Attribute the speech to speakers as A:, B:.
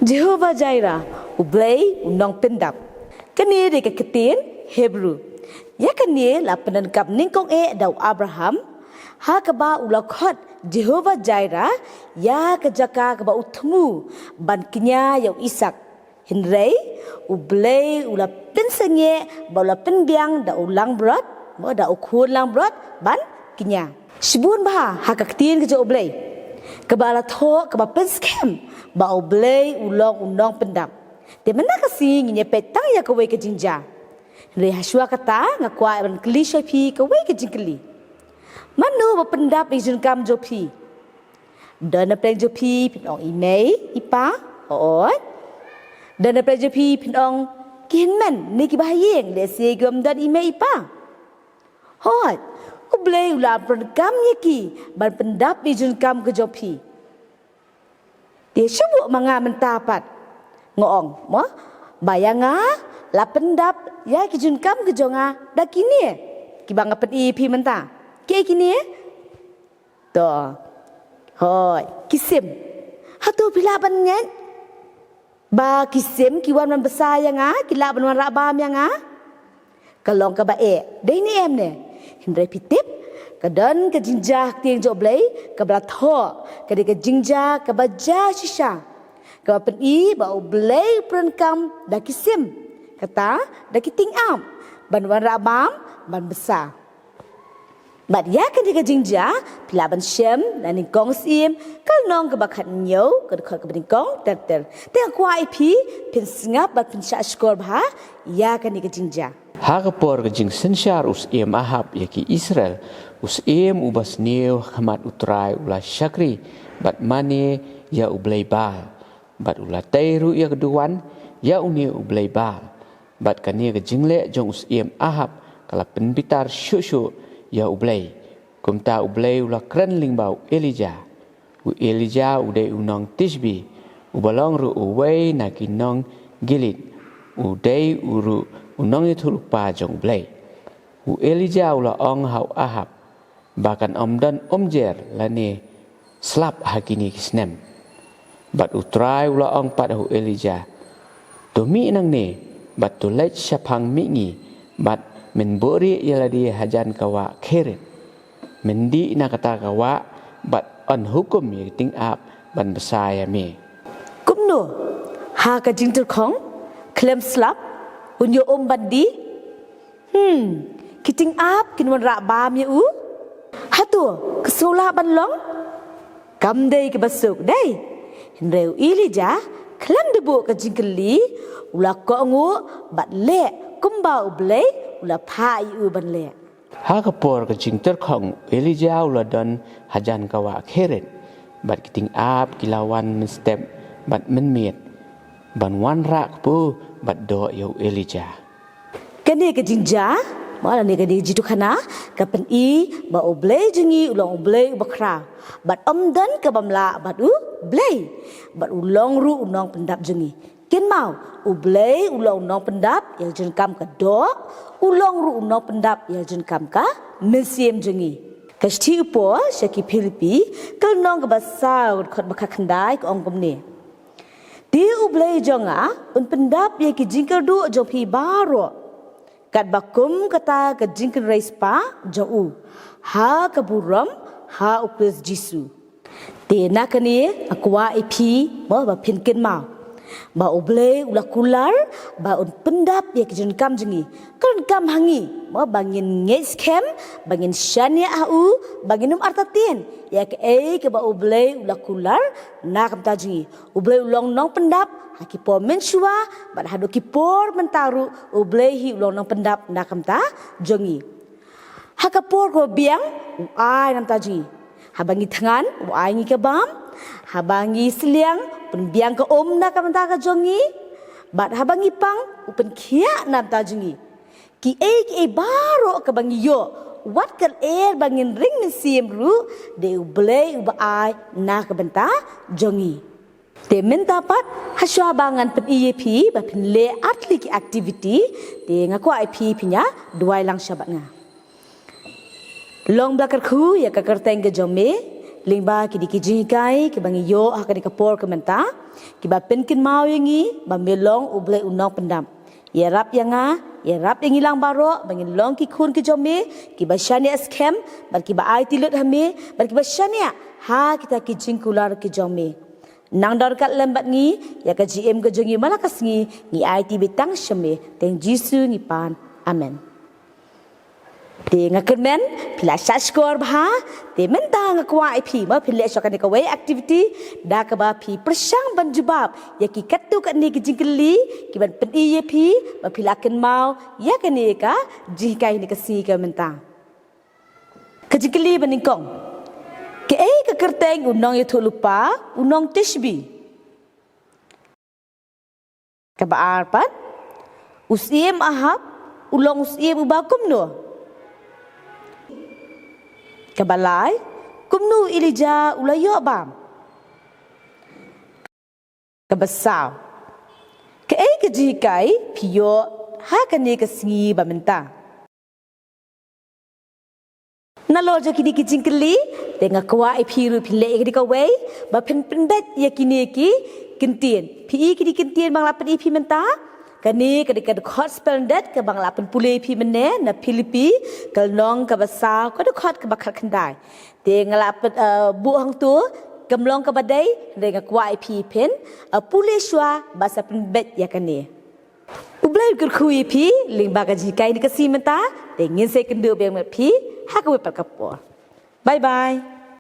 A: Jehovah Jireh, ublay unong pendap. Kani de keketin Hebrew. Ya kani la penangkap ningkong daw Abraham. Ha kaba ulakot Jehovah Jireh ya kejaka kaba utmu ban kenya yaw Isak. Hinrei ublay ula pensanye ba ula penbiang da ulang brot mo da ukun lang brot ban kenya. Sibun bah ha kaktin kejo ublay. Kaba la tho kaba penskem ba ublay ulong unong pendam. Di mana kasih nginya petang ya kawai ke jinja. Hinrei haswa kata ngakwa ban kli syapi kawai ke jingkli. Manu bapendap izin kam jopi. Dan apa jopi pinong imei ipa oot. Dan apa jopi pinong kinman ni kibahayeng lesi gam dan imei ipa. Hot, ublay ulam pendam yaki ban pendap izin kam ke jopi. Dia sebut manga mentapat ngoong mo bayanga la pendap ya kijun kam ke jonga dak kini kibang apen ipi menta. Kayak gini Tuh. Hoi, kisim. Hatu pilaban nyen. Ba kisim kiwan man besar yang kilaban man rabam yang kalong ka ba dai ni em ne. Hindrai pitip kadan ka jinjah tiang joblay ka blatho ka de ka jinjah ka baja shisha. Ka pen ba oblay prankam da kisim. Kata da kiting am. Ban wan rabam ban besar. But ya kan dia jinja pilaban shem dan ingkong sim kal nong ke bakat nyo ke dekat ke bingkong ter tengah kuai pi pin singap bat pin sya skor bah ya kan dia jinja
B: Hagapor ke jing sensyar us ahab yaki Israel us ubas neo hamat utrai ulah syakri bat mane ya ublay bal bat ulah tairu ya keduan ya uni ublay bal bat kania ke jingle jong us ahab kala penbitar syuk ya ublay kumta ublay ulah kren lingbau Elijah udai unong Tishbi ubalong ru uway nakinong Gilit udai uru unong itu lupa jong ublay Elijah ulah ong hau ahab bahkan omdan omjer lani slap hakini kisnem bat utrai ulah ong pad Elijah domi nang ne bat tulaj syapang mingi bat menbori ialah dia hajan kawa keret mendi na kata kawa bat on hukum ya ting ap ban besaya me
A: kumno ha ka jingter khong klem slap unyo bandi kiting ap kinwan ra bam ya hatu kesola ban long kam dei ke basuk dei hinreu Elijah klem debu ka jingkeli ula ko ngu bat le kumbau blay ula pai ban le
B: Hagapor ke jing terkong Elijah ula dan hajan kawa keret bat kiting ap kilawan step bat menmiet ban wan rak pu bat do yo Elijah
A: kani ke jinja mala ni ke jitu khana kapen ba oblay jingi ulong oblay bakra bat omdan ke bamla bat blay bat ulong ru unong pendap jingi kin mau ublay ulong nong pendap yang jen kam ka do ulong ru nong pendap yang jen kam ka mesiem jengi kasti upo syaki Filipi kal nong ka basal khot bakha khandai ka ongkom ni di ublay jonga un pendap ye ki jingkar du jo phi baro kat bakum kata ka jingkar raispa jo ha ka buram ha ukres jisu te nakani akwa ipi mo ba pinkin mau ba oblay ulah kular ba un pendap ya kijun kam jengi kan kam hangi ma bangin nges kem bangin syania au bangin artatin ya ke ke ba oblay ulah kular na kam ta jengi oblay ulong nong pendap haki po mensua ba hadu ki por mentaru oblay hi ulong nong pendap na kam ta jengi hakapor ko biang ai nam ta jengi habangi tangan ai ngi ke bam habangi seliang penbiang ke na kamanta ka jongi bat habangi pang upen kia nam ta jongi ki baro ka bangi yo wat kal bangin ring ni sim ru de ublay uba ai na ka banta jongi te menta pat haswa bangan pen pi ba pen le atli ki activity te ngaku ip pinya duai lang syabat nga long blakar khu ya ka kerteng ke jome lingba ki di ki jingkai ki bangi yo ha ka di kapor ke menta ki ba pen kin mau yangi ba melong uble unong pendam ya rap yanga ya rap yang hilang baro bangi long ki khun ki jome ki ba shani askem bar ki ba ai tilut hame bar ki ba shani ha kita ki jingkular ki jome nang dar kat lembat ngi ya ka GM ke jongi malakas ngi ai ti betang shame teng jisu ngi pan amen te ngaken men pila shashkor bha te men ta ngakwa ip ma pila shokan ka way activity da ka ba phi prasang ban jubab ya ki katu kat ni ki jingkeli ki ban pen iye phi ma pila ken mau ya ka ni ka jikai ni ka si ka menta ka jingkeli ban kong ke ka kerteng unong ye lupa unong tishbi ka ba arpat usiem ahab ulong usiem ubakum no kabalai kumnu ilija ulayo bam kabasau ke ke jikai pio ha kane ke singi bamenta naloja kini ki jingkeli tenga kwa ipiru pile ke dikawai ba pen pendet yakini ki kentien pi ki kentien bang lapen ipi menta kani ketika dekat spendet ke bang lapan pulih pi mene na Filipi ke long ke basau ke dekat ke bakal kendai de ngalapan bu hang tu gemlong ke badai dengan kuai pi pen pulih shua basa penbet ya kani ublai ker kui pi ling baga jikai ni kasi menta de ngin se kendu beng pi ha ke wepal kapor bye bye